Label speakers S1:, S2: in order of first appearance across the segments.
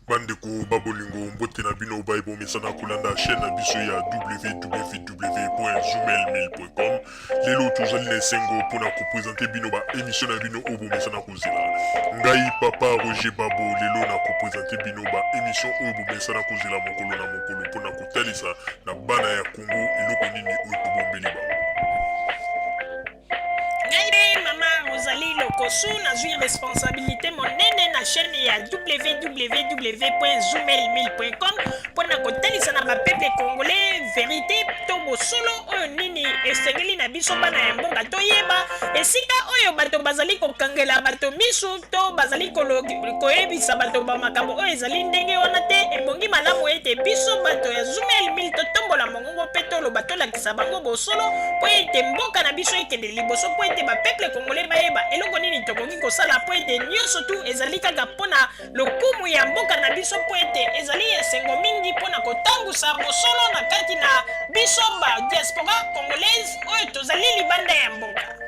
S1: Bandeko babolingo mbote na bino baibo mesana kolanda chaîne na biso ya www.zoomel1000.com. Lelo tozali na esengo mpona kopresente bino ba émission na bino oyo bomesana kozela. Ngai papa Roger Babo lelo na kopresente bino ba émission oyo bomesana kozela mokolo na mokolo mpona kotalisa na bana ya Congo eloko nini oyo tobombeli bango.
S2: Ozali lokosu nazwi responsabilité monene na chaîne ya www.zoomel1000.com mpona kotalisa na bapeple congolais vérité to bosolo oyo nini esengeli na biso bana ya mboka toyeba esika oyo bato bazali kokangela bato misu to bazali koyebisa bato bamakambo oyo ezali ndenge wana te. Ebongi malamu ete biso bato ya Zoomel 1000 totombola mongongo mpe toloba tolakisa bango bosolo mpo ete mboka na biso ekende liboso mpo ete bapeple congolais bayeba eloko nini tokoki kosala mpo ete nyonso tu ezali kaka mpona lokumu ya mboka na biso mpo ete ezali esengo mingi mpona kotambusa bosolo na kati na biso ba diaspora congolaise oyo tozali libanda ya mboka.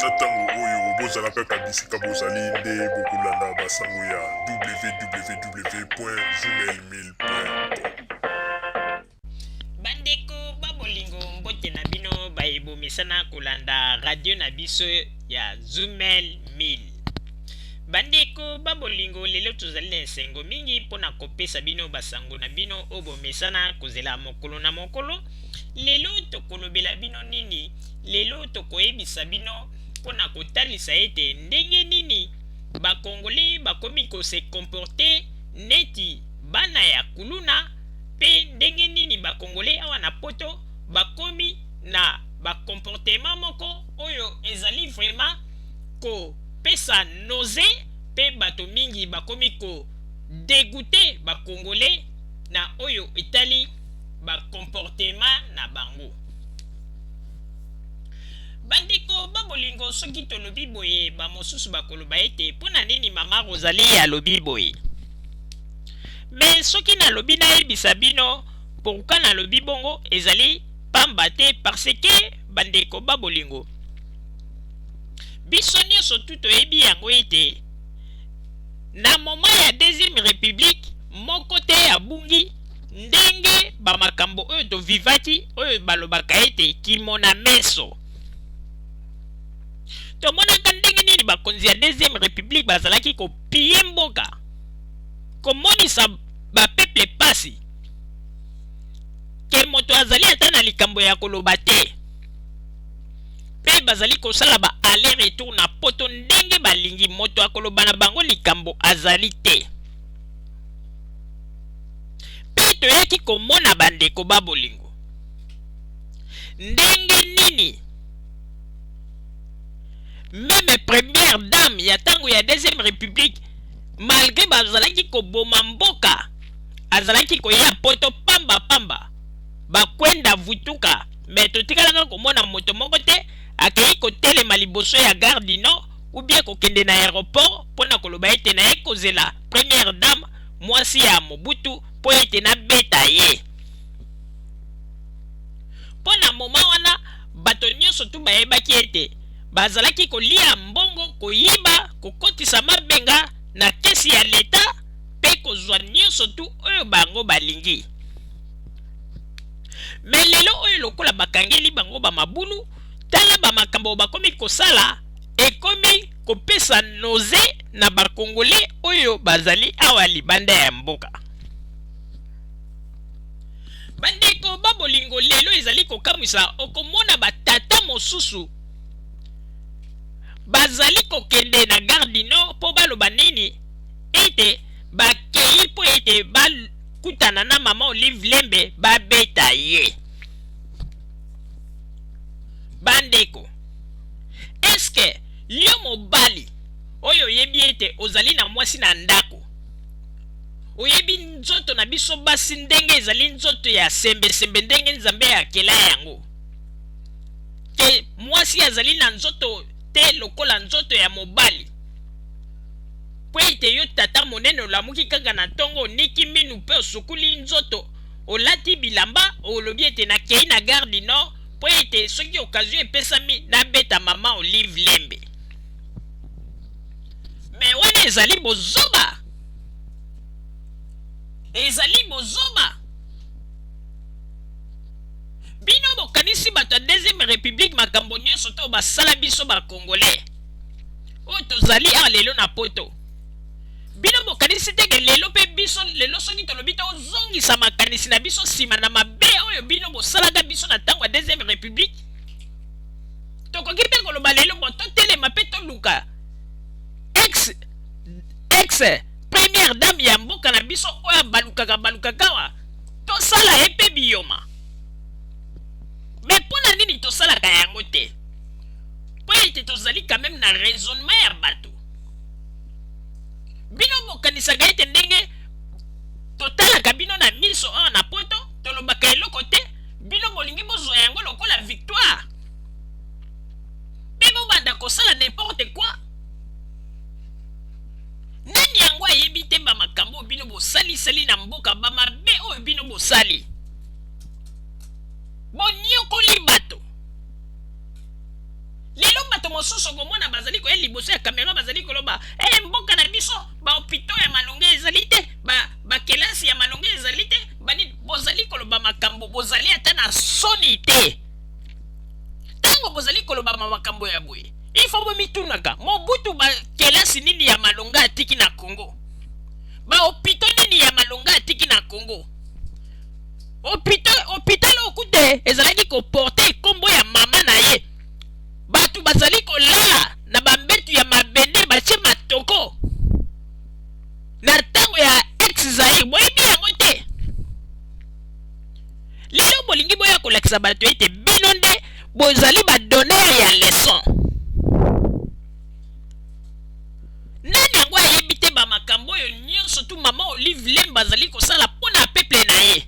S1: Na ntango oyo bozala kaka bisika bozali nde bokolanda basango ya www.zoomel1000.com.
S2: Bandeko babolingo mbote na bino bayebomesana kolanda radio na biso ya Zoomel 1000. Bandeko babolingo lelo tozali na esengo mingi mpona kopesa bino basango na bino oyo bomesana kozela mokolo na mokolo. Lelo tokolobela bino nini? Lelo tokoyebisa bino mpona kotalisa ete ndenge nini bakongole bakomi kose komporte neti bana ya kuluna pe ndenge nini bakongole awa na poto bakomi na bakomportema moko oyo ezali vraiment kopesa noze pe bato mingi bakomi ko dégoûter bakongole na oyo etali bakomportema na bango. Bandeko babolingo soki tolobi boye bamosusu bakoloba ete mpona nini mama Rosalie alobi boye. Me soki nalobi nayebisa bino pourquoi nalobi bongo ezali pamba te parce que bandeko babolingo biso nyonso tu toyebi yango ete na moment ya deuxième république moko te abungi ndenge bamakambo oyo tovivaki oyo balobaka ete kimona meso. Tomonaka ndenge nini bakonzi ya deuxième république bazalaki kopie mboka komonisa bapeple pasi ke moto azali ata na likambo ya koloba te pe bazali kosala ba aller retour na poto ndenge balingi moto akoloba na bango likambo azali te. Pe toyaki komona bandeko babolingo ndenge nini même première dame ya tango ya deuxième république malgré bazalaki koboma mboka azalaki koya poto pamba pamba bakwenda vutuka me totikalanga komona moto moko te akei kotelema liboso ya gare du nord ou bien kokende na aéroport mpona koloba ete na ye kozela première dame mwasi ya Mobutu mpo ete na beta ye. Mpona moma wana bato nyonso tu bayebaki ete bazalaki kolia mbongo koyiba kokotisa mabenga na kesi ya leta pe kozwa nyonso tu oyo bango balingi. Me lelo oyo lokola bakangeli bango bamabulu tala bamakambo bakomi kosala ekomi kopesa noze na bakongole oyo bazali awa libanda ya mboka. Bandeko babolingo lelo ezali kokamwisa okomona batata mosusu bazali kokende na gare du nord po baloba nini ete bakei po ete bakutana na mama Olive Lembe babeta ye. Bandeko eske yo mobali oyo yebi ete ozali na mwasi na ndako oyebi nzoto na biso basi ndenge ezali nzoto ya sembe ndenge Nzambe akela yango ke mwasi azali na nzoto te lokola nzoto ya mobali po ete yo tata monene olamuki kaka na ntongo oniki minu mpe osukuli nzoto olati bilamba olobi ete nakei na gare du nord po ete soki occasion epesami nabeta mama Olive Lembe. Me wana ezali bozoba ezali bozoba. Bino bokanisi bato ya deuxième république makambo nyonso to basala biso bakongolais oyo tozali awa lelo na poto. Bino bokanisi teke lelo mpe biso lelo soki tolobi tozongisa makanisi na biso nsima na mabe oyo bino bosalaka biso na ntango ya deuxième république. Tokoki mpe koloba lelo bo totelema mpe toluka ex première dame ya mboka na biso oyo balukaka wa tosala ye mpe biyoma. Me mpona nini tosalaka yango te? Po ete tozali quand même na raisonnement ya bato. Bino bokanisaka ete ndenge totalaka bino na miso oyo na poto tolobaka eloko te, bino bolingi bozwa yango lokola victoire mpe bobanda kosala n'importe quoi. Nani yango ayebi te bamakambo oyo bino bosalisali na mboka, bamabe oyo bino bosali bonyokoli bato. Lelo bato mosusu komona bazali koya liboso ya kamera bazali koloba mboka na biso bahopito ya malonge ezali te, bakelasi ya malonge ezali te, banini bozali koloba makambo bozali ata na soni te. Ntango bozali koloba makambo ya boye ifo bomitunaka Mobutu bakelasi nini ya malonge atiki na Congo, bahopito nini ya malonge atiki na Congo. Hôpital okute ezalaki koporte kombo ya mama na ye, bato bazali kolala na bambetu ya mabende batie matoko na ntango ya ex-Zaire. Boyebi yango te. Lelo bolingi boya kolakisa bato ete bino nde bozali badonere ya leson. Nani yango ayebi te bamakambo oyo nyonso tu mama Olive Lemba azali kosala mpona peuple na ye?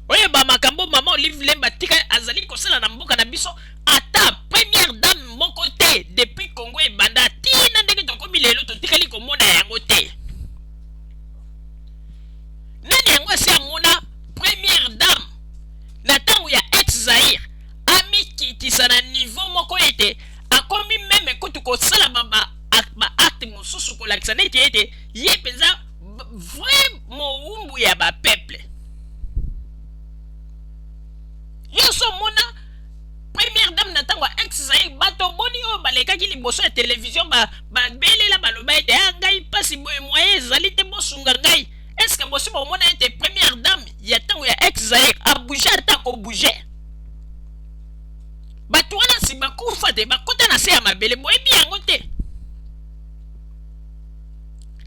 S2: Oye bamakambo mama Olive Lemba tika azali kosala na mboka na biso ata première dame moko te depuis Congo ebanda tina ndenge tokomi lelo totikali komona yango te. Nani yango asi amona première dame na ntango ya ex-Zaire amikitisa na niveau moko ete akomi meme kutu kosala ba acte mosusu kolakisa neti ete ye mpenza vrai mowumbu ya bapeuple. Yoso mona première dame na ntango ya ex-Zaire bato boni oyo balekaki liboso ya télévision babelela baloba ete ngai mpasi boye moye ezali te bosunga ngai. Eske bosi bomona ete première dame ya ntango ya ex-Zaire abouge ata kobouge? Bato wana si bakufa te bakota na se ya mabele, boyebi yango te.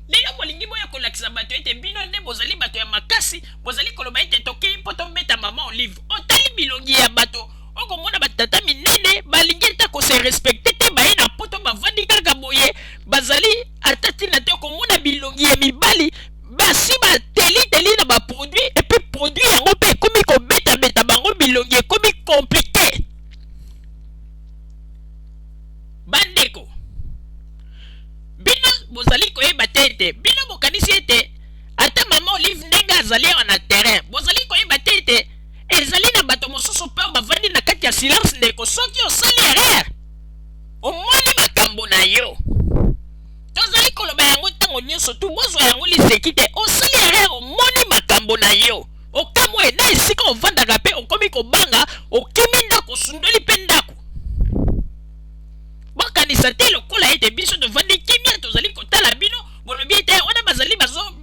S2: Lelo bolingi boya kolakisa bato ete bino nde bozali bato ya makasi, bozali koloba ete tokei mpo tombeta mama Olive. Otali bilongi ya bato okomona batata minene balingi ata kose respecte te, baye na poto bavandi kaka boye, bazali ata tina te okomona bilongi ya mibali basi bateli na baproduit epe produit yango mpe ekomi kobeta bango bilongi ekomi komplike. Bandeko bino bozali koyeba te ete bino bokanisi ete ata mama Olive ndenge azali awa na terrain, bozali koyeba te ete ezali na bato mosusu mpe bavandi na kati ya silence. Ndeko soki osali erreur omoni makambo na yo, tozali koloba yango ntango nyonso tu bozwa yango liseki te. Osali erreur omoni makambo na yo, okamwe na esika ovandaka mpe okomi kobanga okimi ndako osundoli mpe ndako. Bokanisa te lokola ete biso tovandi kimia tozali kotala bino bolobi ete wana bazali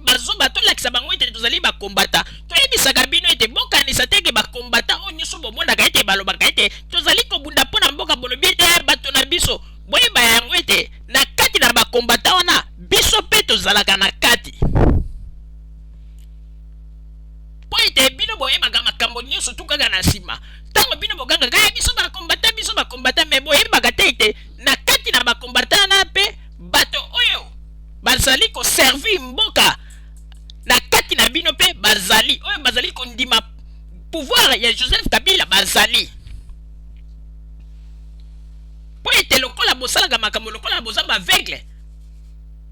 S2: bazoba tolakisa bango ete tozali bakombata. Toyebisaka bino ete bokanisa teke bakombata oyo nyonso bomonaka ete balobaka ete tozali kobunda mpona mboka, bolobi ete bato na biso boyeba yango ete na kati na bakombata wana biso mpe tozalaka na kati. Po ete bino boyebaka makambo nyonso tu kaka na nsima, ntango bino bogangaka ya biso bakombata me boyebaka te ete na kati na bakombata wana mpe bato oyo bazali koservi mboka na kati na bino mpe bazali oyo bazali kondima pouvoir ya Joseph Kabila bazali. Po ete lokola bosalaka makambo lokola bozamba aveugle,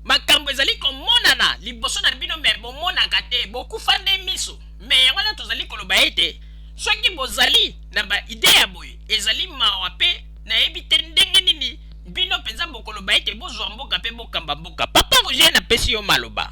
S2: makambo ezali komonana liboso na bino me bomonaka te, bokufa nde miso. Me yango wana tozali koloba ete soki bozali na baide ya boye ezali mawa mpe nayebi te ndenge nini bino mpenza bokoloba ete bozwa mboka mpe bokamba mboka. Papa Roger napesi yo maloba.